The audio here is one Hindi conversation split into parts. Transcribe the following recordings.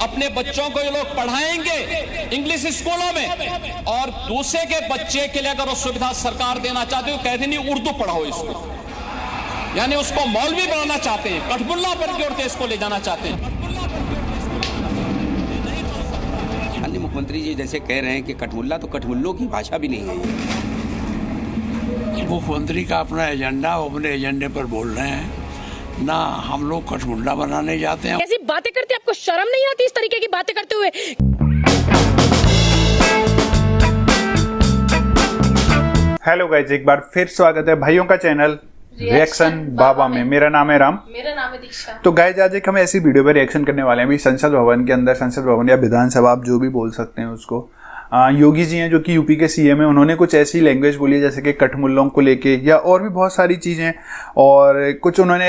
अपने बच्चों को ये लोग पढ़ाएंगे इंग्लिश स्कूलों में, और दूसरे के बच्चे के लिए अगर वो सुविधा सरकार देना चाहती है, कहते नहीं उर्दू पढ़ाओ इसको, यानी उसको मौलवी बनाना चाहते हैं, कठमुल्ला पर जोड़ के इसको ले जाना चाहते हैं। अन्य मुख्यमंत्री जी जैसे कह रहे हैं कि कठमुल्ला, तो कठमुल्लों की भाषा भी नहीं है। मुख्यमंत्री का अपना एजेंडा, वो अपने एजेंडे पर बोल रहे हैं ना, हम लोग कठमुल्ला बनाने जाते हैं। ऐसी बातें करते, आपको शर्म नहीं आती इस तरीके की बातें करते हुए? हेलो गाइज, एक बार फिर स्वागत है भाइयों का चैनल रिएक्शन बाबा में। मेरा नाम है राम। मेरा नाम है दीक्षा। तो गाइज आज एक हम ऐसी वीडियो पर रिएक्शन करने वाले हैं। अभी संसद भवन के अंदर, संसद भवन या विधानसभा आप जो भी बोल सकते हैं उसको, योगी जी हैं जो कि यूपी के सीएम हैं, उन्होंने कुछ ऐसी लैंग्वेज बोली है जैसे कि कठमुल्लों को लेके या और भी बहुत सारी चीज़ें, और कुछ उन्होंने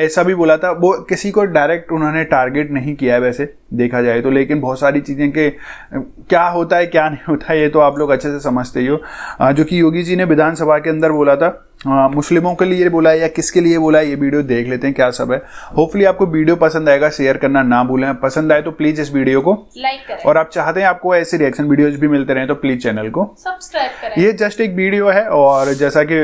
ऐसा भी बोला था। वो किसी को डायरेक्ट उन्होंने टारगेट नहीं किया है वैसे देखा जाए तो, लेकिन बहुत सारी चीज़ें के क्या होता है क्या नहीं होता है ये तो आप लोग अच्छे से समझते ही हो। जो कि योगी जी ने विधानसभा के अंदर बोला था, मुस्लिमों के लिए बोला है या किसके लिए बोला है, ये वीडियो देख लेते हैं क्या सब है। होपफुली आपको वीडियो पसंद आएगा, शेयर करना ना भूलें। पसंद आए तो प्लीज इस वीडियो को लाइक करें, और आप चाहते हैं आपको ऐसे रिएक्शन वीडियोज भी मिलते रहे तो प्लीज चैनल को सब्सक्राइब करें। ये जस्ट एक वीडियो है, और जैसा कि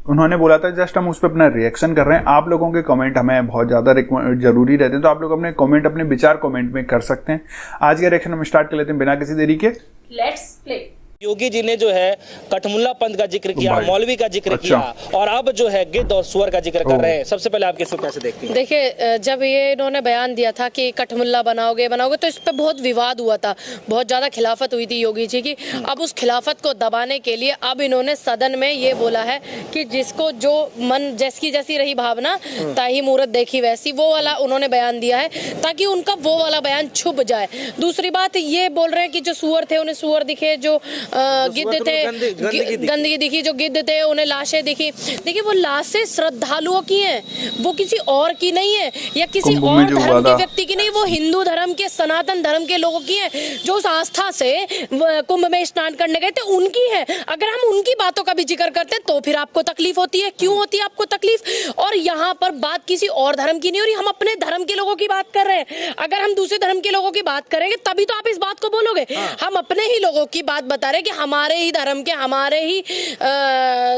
उन्होंने बोला था, जस्ट हम उस पर अपना रिएक्शन कर रहे हैं। आप लोगों के कमेंट हमें बहुत ज़्यादा जरूरी रहते हैं, तो आप लोग अपने कमेंट, अपने विचार कमेंट में कर सकते हैं। आज का रिएक्शन हम स्टार्ट कर लेते हैं बिना किसी देरी के। Let's play. योगी जी ने जो है कठमुल्ला पंथ का जिक्र किया, मौलवी का जिक्र किया, और अब जो है गिद्ध और सुअर का जिक्र कर रहे हैं। सबसे पहले आप किसको कैसे देखती हैं? देखिए, जब ये इन्होंने बयान दिया था कि कठमुल्ला बनाओगे तो इस पे बहुत विवाद हुआ था, बहुत ज्यादा खिलाफत हुई थी योगी जी की। अब उस खिलाफत को दबाने के लिए अब इन्होंने सदन में ये बोला है कि जिसको जो मन, जैसी रही भावना ताही मूरत देखी वैसी, वो वाला उन्होंने बयान दिया है ताकि उनका वो वाला बयान छुप जाए। दूसरी बात ये बोल रहे हैं कि जो सुअर थे उन्हें सुअर दिखे, जो गिद्ध थे गंदगी दिखी, जो गिद्ध थे उन्हें लाशें दिखी। देखिए, वो लाशें श्रद्धालुओं की हैं, वो किसी और की नहीं है या किसी और धर्म के व्यक्ति की नहीं, वो हिंदू धर्म के, सनातन धर्म के लोगों की है जो उस आस्था से कुंभ में स्नान करने गए थे, उनकी है। अगर हम उनकी बातों का भी जिक्र करते तो फिर आपको तकलीफ होती है। क्यों होती है आपको तकलीफ? और यहाँ पर बात किसी और धर्म की नहीं हो रही, हम अपने धर्म के लोगों की बात कर रहे हैं। अगर हम दूसरे धर्म के लोगों की बात करेंगे तभी तो आप इस बात को बोलोगे। हम अपने ही लोगों की बात बता रहे हैं कि हमारे ही धर्म के, हमारे ही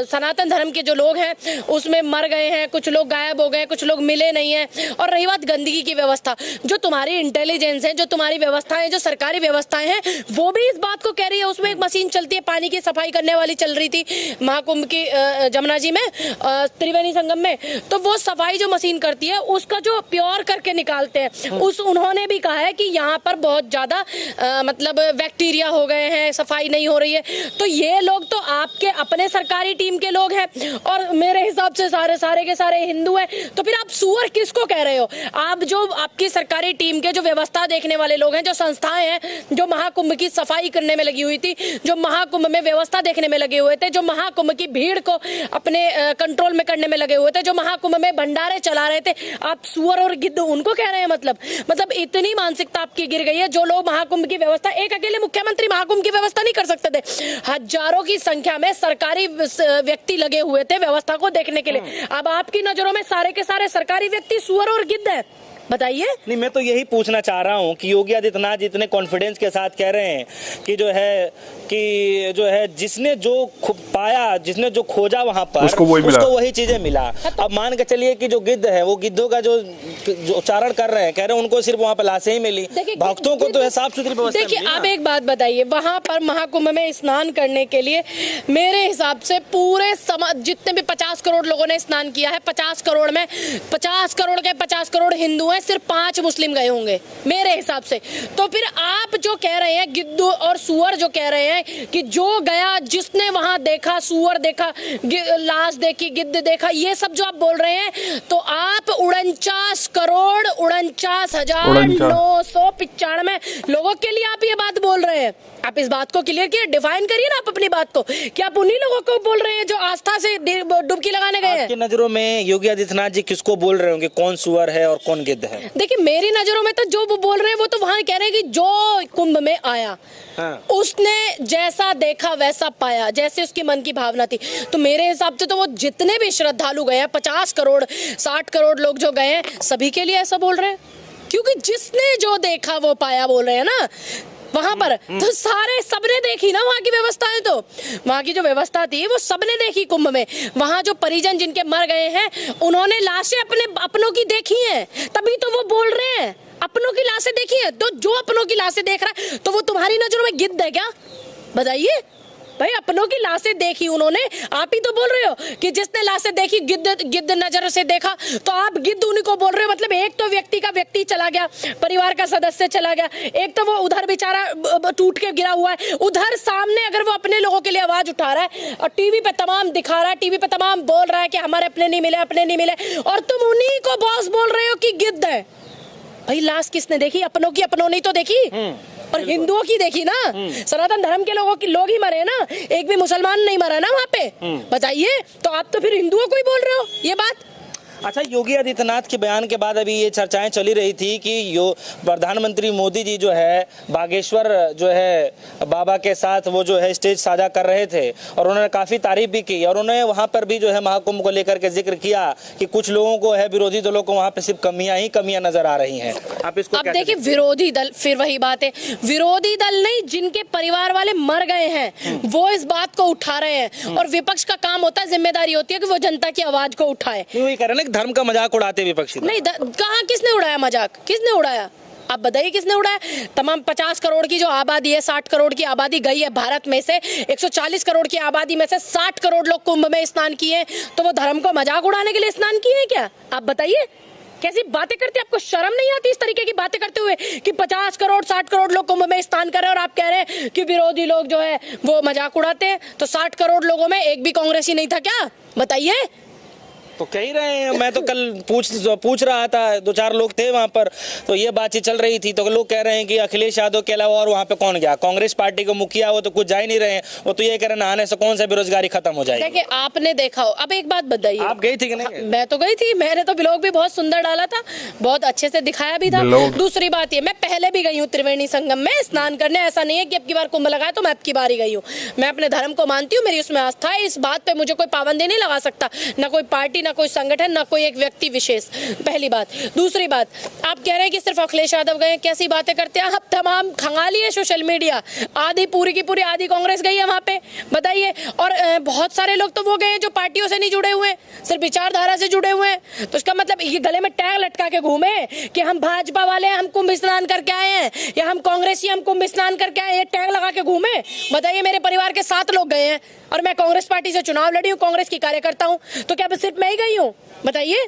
सनातन धर्म के जो लोग हैं उसमें मर गए हैं, कुछ लोग गायब हो गए, कुछ लोग मिले नहीं हैं। और रही बात गंदगी की व्यवस्था, जो तुम्हारी इंटेलिजेंस है, जो तुम्हारी व्यवस्थाएं, जो सरकारी व्यवस्थाएं हैं, वो भी इस बात को कह रही है। उसमें एक मशीन चलती है, पानी की सफाई करने वाली चल रही थी महाकुंभ की जमुना जी में, त्रिवेणी संगम में, तो वो सफाई जो मशीन करती है उसका जो प्योर करके निकालते हैं, उन्होंने भी कहा है कि यहाँ पर बहुत ज्यादा मतलब बैक्टीरिया हो गए हैं, सफाई नहीं हो रही है। तो ये लोग तो आपके अपने सरकारी टीम के लोग हैं, और मेरे हिसाब से सारे के सारे हिंदू हैं। तो फिर आप सुअर किसको कह रहे हो? आप जो आपकी सरकारी टीम के जो व्यवस्था देखने वाले लोग हैं, जो संस्थाएं हैं, जो महाकुंभ की सफाई करने में लगी हुई थी, जो महाकुंभ में व्यवस्था देखने में लगे हुए थे, जो महाकुंभ की भीड़ को अपने कंट्रोल में करने में लगे हुए थे, जो महाकुंभ में भंडारे चला रहे थे, आप सुअर और गिद्ध उनको कह रहे हैं? मतलब इतनी मानसिकता आपकी गिर गई है। जो लोग महाकुंभ की व्यवस्था, एक अकेले मुख्यमंत्री महाकुंभ की व्यवस्था नहीं कर सकते थे, हजारों की संख्या में सरकारी व्यक्ति लगे हुए थे व्यवस्था को देखने के लिए। अब आपकी नजरों में सारे के सारे सरकारी व्यक्ति सुअर और गिद्ध हैं? बताइए। नहीं, मैं तो यही पूछना चाह रहा हूँ कि योगी आदित्यनाथ इतने कॉन्फिडेंस के साथ कह रहे हैं कि जो है जिसने जो पाया, जिसने जो खोजा वहां पर उसको वही चीजें मिला। अब मान के चलिए कि जो गिद्ध है, वो गिद्धों का जो उच्चारण कर रहे हैं, कह रहे हैं उनको सिर्फ वहां पर लाशें ही मिली, भक्तों को तो है साफ सुथरी व्यवस्था। देखिए, आप एक बात बताइए, वहां पर महाकुंभ में स्नान करने के लिए मेरे हिसाब से पूरे जितने भी 50 करोड़ लोगों ने स्नान किया है, 50 करोड़ में 50 करोड़ के 50 करोड़ हिंदू हैं, सिर्फ 5 मुस्लिम गए होंगे मेरे हिसाब से। तो फिर आप जो कह रहे हैं, गिद्ध और सुअर जो कह रहे हैं कि जो गया, जिसने वहां देखा, सुअर देखा, लाश देखी, गिद्ध देखा, ये सब जो आप बोल रहे हैं, तो आप 49 करोड़ 49,995 लोगों के लिए आप ये बात बोल रहे हैं। आप इस बात को क्लियर किए, डिफाइन करिए ना आप अपनी बात को, कि आप उन्हीं लोगों को बोल रहे हैं जो आस्था से डुबकी लगाने गए हैं। आपकी नजरों में योगी आदित्यनाथ जी किसको बोल रहे होंगे, कौन सुअर है और कौन गिद्ध है? देखिए, मेरी नजरों में तो जो वो बोल रहे हैं वो तो वहां कह रहे हैं कि जो कुंभ में आया, उसने जैसा देखा वैसा पाया, जैसे उसकी मन की भावना थी। तो मेरे हिसाब से तो वो जितने भी श्रद्धालु गए हैं, 50 करोड़ 60 करोड़ लोग जो गए हैं, सभी के लिए ऐसा बोल रहे हैं। क्योंकि जिसने जो देखा वो पाया बोल रहे हैं ना वहां पर। तो सारे सबने देखी ना वहां की व्यवस्थाएं, तो वहां की जो व्यवस्था थी वो सबने देखी कुंभ में। वहां जो परिजन जिनके मर गए हैं उन्होंने लाशें अपनों की देखी हैं, तभी तो वो बोल रहे हैं अपनों की लाशें देखी है। तो जो अपनों की लाशें देख रहा है तो वो तुम्हारी नजरों में गिद्ध है क्या? बताइए भाई, अपनों की लाशें देखी उन्होंने, आप ही तो बोल रहे हो कि जिसने लाशें देखी गिद्ध नजर से देखा, तो आप गिद्ध उन्हीं को बोल रहे हो। मतलब एक तो व्यक्ति चला गया, परिवार का सदस्य चला गया, एक तो वो उधर बेचारा टूट के गिरा हुआ है, उधर सामने अगर वो अपने लोगों के लिए आवाज उठा रहा है और टीवी पे तमाम दिखा रहा है, टीवी पे तमाम बोल रहा है कि हमारे अपने नहीं मिले, और तुम उन्हीं को बॉस बोल रहे हो कि गिद्ध है। भाई लाश किसने देखी? अपनों की अपनों नहीं तो देखी, और हिंदुओं की देखी ना। सनातन धर्म के लोग ही मरे ना, एक भी मुसलमान नहीं मरा ना वहाँ पे। बताइए, तो आप तो फिर हिंदुओं को ही बोल रहे हो ये बात। अच्छा, योगी आदित्यनाथ के बयान के बाद अभी ये चर्चाएं चली रही थी कि प्रधानमंत्री मोदी जी जो है बागेश्वर जो है बाबा के साथ वो जो है स्टेज साझा कर रहे थे, और उन्होंने काफी तारीफ भी की, और उन्होंने वहां पर भी जो है महाकुंभ को लेकर के जिक्र किया कि कुछ लोगों को है, विरोधी दलों को वहां पे सिर्फ कमियां नजर आ रही हैं। आप इसको अब देखिए, विरोधी दल, फिर वही बात है, विरोधी दल नहीं, जिनके परिवार वाले मर गए हैं वो इस बात को उठा रहे हैं, और विपक्ष का काम होता है, जिम्मेदारी होती है कि वो जनता की आवाज को उठाए। वही कह रहे हैं धर्म का मजाक उड़ाते विपक्षी नहीं। कहाँ किसने उड़ाया मजाक? किसने उड़ाया? आप बताइए किसने उड़ाया? तमाम 50 करोड़ की जो आबादी है, 60 करोड़ की आबादी गई है भारत में से, 140 करोड़ की आबादी में से 60 करोड़ लोग कुंभ में स्नान किए, तो वो धर्म को मजाक उड़ाने के लिए स्नान किए हैं क्या? आप बताइए, कैसी बातें करते हैं? आपको शर्म नहीं आती इस तरीके की बातें करते हुए कि 50 करोड़ 60 करोड़ लोग कुंभ में स्नान कर रहे हैं, और आप कह रहे हैं कि विरोधी लोग जो है वो मजाक उड़ाते हैं? तो 60 करोड़ लोगों में एक भी कांग्रेसी नहीं था क्या? बताइए। तो कह ही रहे हैं, मैं तो कल पूछ रहा था, 2-4 लोग थे वहां पर, तो ये बातचीत चल रही थी, तो लोग कह रहे हैं कि अखिलेश यादव के अलावा और वहां पे कौन गया? कांग्रेस पार्टी को मुखिया वो तो कुछ जा ही नहीं रहे हैं, वो तो ये कह रहे हैं नहाने से कौन सा बेरोजगारी खत्म हो जाएगी। देखिए, आपने देखा हो, अब एक बात बताइए, आप गई थी कि नहीं? मैं तो गई थी, मैंने तो ब्लॉग भी बहुत सुंदर डाला था, बहुत अच्छे से दिखाया भी था। दूसरी बात ये, मैं पहले भी गई हूँ त्रिवेणी संगम में स्नान करने, ऐसा नहीं है कि अब की बार कुंभ लगाया तो मैं अब की बार ही गई हूँ। मैं अपने धर्म को मानती हूँ, मेरी उसमें आस्था है, इस बात पे मुझे कोई पाबंदी नहीं लगा सकता, ना कोई पार्टी, ना कोई संगठन, ना कोई एक व्यक्ति विशेष। पहली बात। दूसरी बात, आप कह रहे हैं कि सिर्फ अखिलेश यादव गए, कैसी बातें करते हैं आप? तमाम खंगाली है सोशल मीडिया, आधी पूरी की पूरी आधी कांग्रेस गई है वहां पे, बताइए। और बहुत सारे लोग तो वो गए जो पार्टियों से नहीं जुड़े हुए, सिर्फ विचारधारा से जुड़े हुए हैं। तो इसका मतलब ये गले में टैग लटका के घूमे कि हम भाजपा वाले हैं, हम कुंभ स्नान करके आए हैं, या हम कांग्रेसी, हम कुंभ स्नान करके आए हैं, ये टैग लगा के घूमे? बताइए, मेरे परिवार के 7 लोग गए हैं, और मैं कांग्रेस पार्टी से चुनाव लड़ी हूँ, कांग्रेस की कार्यकर्ता हूँ, तो क्या सिर्फ मैं ही गई हूँ? बताइए।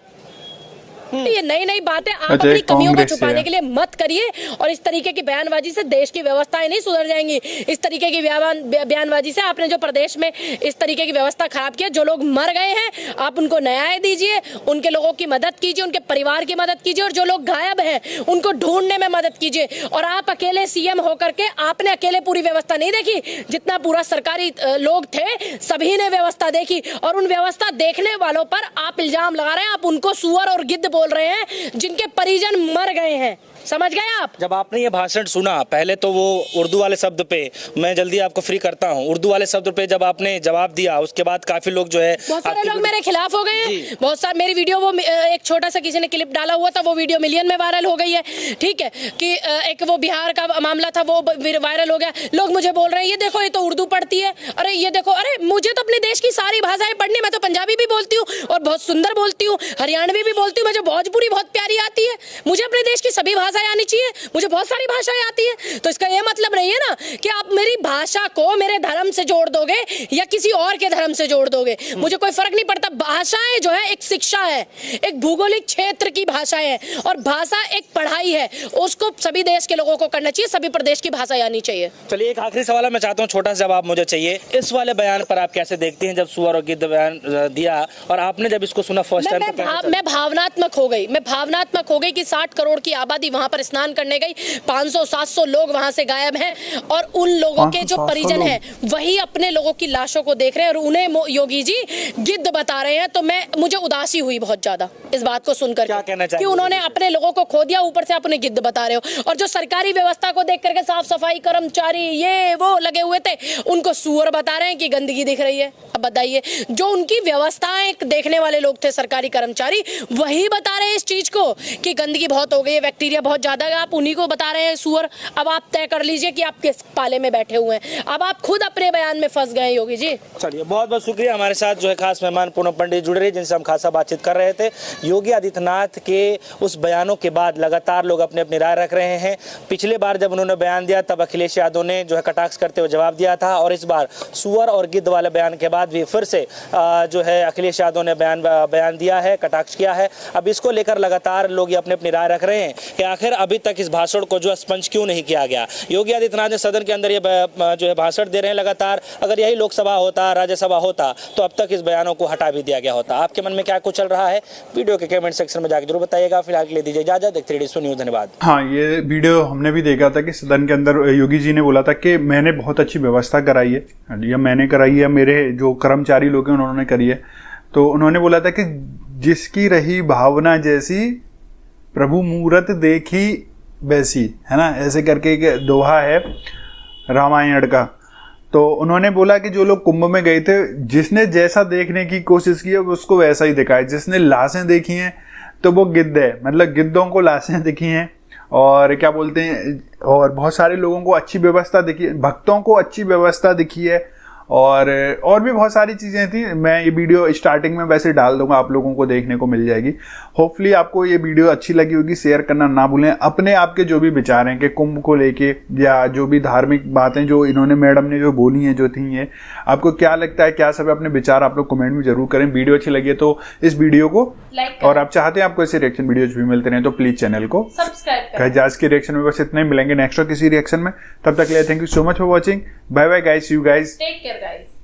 ये नई नई बातें आप अपनी कमियों को छुपाने के लिए मत करिए, और इस तरीके की बयानबाजी से देश की व्यवस्थाएं नहीं सुधर जाएंगी। इस तरीके की बयानबाजी से आपने जो प्रदेश में इस तरीके की व्यवस्था खराब की, जो लोग मर गए हैं आप उनको न्याय दीजिए, उनके लोगों की मदद कीजिए, उनके परिवार की मदद कीजिए, और जो लोग गायब हैं उनको ढूंढने में मदद कीजिए। और आप अकेले सीएम होकर के आपने अकेले पूरी व्यवस्था नहीं देखी, जितना पूरा सरकारी लोग थे सभी ने व्यवस्था देखी, और उन व्यवस्था देखने वालों पर आप इल्जाम लगा रहे हैं, आप उनको सुअर और गिद्ध बोल रहे हैं जिनके परिजन मर गए हैं। समझ गए आप? जब आपने ये भाषण सुना, पहले तो वो उर्दू वाले शब्द पे, मैं जल्दी आपको फ्री करता हूँ, उर्दू वाले शब्द पे जब आपने जवाब दिया, उसके बाद काफी लोग जो है, बहुत सारे लोग मेरे खिलाफ हो गए हैं, बहुत सारे। मेरी वीडियो, वो एक छोटा सा किसी ने क्लिप डाला हुआ था, वो वीडियो मिलियन में वायरल हो गई है, ठीक है, कि एक वो बिहार का मामला था, वो वायरल हो गया। लोग मुझे बोल रहे हैं, ये देखो, ये तो उर्दू पढ़ती है, अरे ये देखो, अरे मुझे तो अपने देश की सारी भाषाएं पढ़नी, मैं तो पंजाबी भी बोलती हूँ और बहुत सुंदर बोलती हूँ, हरियाणवी भी बोलती हूँ, मुझे भोजपुरी बहुत प्यारी आती है, मुझे अपने देश की सभी भाषाएं आनी चाहिए, मुझे बहुत सारी भाषाएं आती है। तो इसका ये मतलब नहीं है ना कि आप मेरी भाषा को मेरे धर्म से जोड़ दोगे या किसी और के धर्म से जोड़ दोगे, मुझे कोई फर्क नहीं पड़ता। भाषाएं जो है एक शिक्षा है, एक भौगोलिक क्षेत्र की भाषाएं है, और भाषा एक पढ़ाई है, उसको सभी देश के लोगों को करना चाहिए, सभी प्रदेश की भाषाएं आनी चाहिए। चलिए, एक आखिरी सवाल मैं चाहता हूँ, छोटा सा जवाब मुझे चाहिए। इस वाले बयान पर आप कैसे देखते हैं, जब सुअर और गिद्ध बयान दिया और आपने जब इसको सुना फर्स्ट टाइम? मैं भावनात्मक हो गई कि 60 करोड़ की आबादी वहां पर स्नान करने गई, 500-700 लोग वहां से गायब हैं, और उन लोगों के जो परिजन हैं वही अपने लोगों की लाशों को देख रहे हैं, और उन्हें योगी जी गिद्ध बता रहे हैं। तो मुझे उदासी हुई बहुत ज्यादा इस बात को सुनकर कि उन्होंने अपने लोगों को खो दिया, ऊपर से आप उन्हें गिद्ध बता रहे हो। और जो सरकारी व्यवस्था को देख करके साफ सफाई कर्मचारी ये वो लगे हुए थे, उनको सुअर बता रहे हैं कि गंदगी दिख रही है। अब बताइए, जो उनकी व्यवस्थाएं देखने वाले लोग थे, सरकारी कर्मचारी, वही बता रहे हैं इस चीज को कि गंदगी बहुत हो गई है, बैक्टीरिया बहुत ज्यादा आप उन्हीं को बता रहे हैं सुअर। अब आप तय कर लीजिए कि आप किस पाले में बैठे हुए हैं। अब आप खुद अपने बयान में फंस गए योगी जी। चलिए, बहुत बहुत शुक्रिया। हमारे साथ जो है खास मेहमान पूनम पंडित जुड़ रहे, जिनसे हम खासा बातचीत कर रहे थे। योगी आदित्यनाथ के उस बयानों के बाद लगातार लोग अपने अपनी राय रख रहे हैं। पिछले बार जब उन्होंने बयान दिया तब अखिलेश यादव ने जो है कटाक्ष करते हुए जवाब दिया था, और इस बार सुअर और गिद्ध वाले बयान के बाद भी फिर से जो है अखिलेश यादव ने बयान दिया है, कटाक्ष किया है। अब इसको लेकर लगातार लोग अपने अपनी राय रख रहे हैं कि आखिर अभी तक इस भाषण को जो स्पंज क्यों नहीं किया गया। योगी आदित्यनाथ ने सदन के अंदर ये जो है भाषण दे रहे हैं लगातार। अगर यही लोकसभा होता, राज्यसभा होता, तो अब तक इस बयानों को हटा भी दिया गया होता। आपके मन में क्या कुछ चल रहा है, वीडियो के कमेंट सेक्शन में जाकर जरूर बताइएगा। फिलहाल के लिए दीजिए इजाजत। देखते रहिए न्यूज़। धन्यवाद। हाँ, ये वीडियो हमने भी देखा था कि सदन के अंदर योगी जी ने बोला था कि मैंने बहुत अच्छी व्यवस्था कराई है, या मैंने कराई है, मेरे जो कर्मचारी लोग हैं उन्होंने करी है। तो उन्होंने बोला था कि जिसकी रही भावना जैसी प्रभु मूरत देखी वैसी, है ना, ऐसे करके एक दोहा है रामायण का। तो उन्होंने बोला कि जो लोग कुंभ में गए थे, जिसने जैसा देखने की कोशिश की है उसको वैसा ही दिखाए। जिसने लाशें देखी हैं तो वो गिद्ध है, मतलब गिद्धों को लाशें दिखी हैं, और क्या बोलते हैं, और बहुत सारे लोगों को अच्छी व्यवस्था दिखी है, भक्तों को अच्छी व्यवस्था दिखी है, और भी बहुत सारी चीज़ें थी। मैं ये वीडियो स्टार्टिंग में वैसे डाल दूंगा, आप लोगों को देखने को मिल जाएगी। होपफुली आपको ये वीडियो अच्छी लगी होगी। शेयर करना ना भूलें। अपने आपके जो भी विचार हैं कि कुंभ को लेके, या जो भी धार्मिक बातें जो इन्होंने मैडम ने जो बोली हैं, जो थी ये, आपको क्या लगता है, क्या सब अपने विचार आप लोग कमेंट में जरूर करें। वीडियो अच्छी लगी है तो इस वीडियो को लाइक, और आप चाहते हैं आपको ऐसे रिएक्शन वीडियोज भी मिलते रहे तो प्लीज चैनल को सब्सक्राइब करें। आज के रिएक्शन में बस इतना ही, मिलेंगे नेक्स्ट किसी रिएक्शन में। तब तक के लिए thank you so much for watching. Bye bye guys, you guys, take care guys.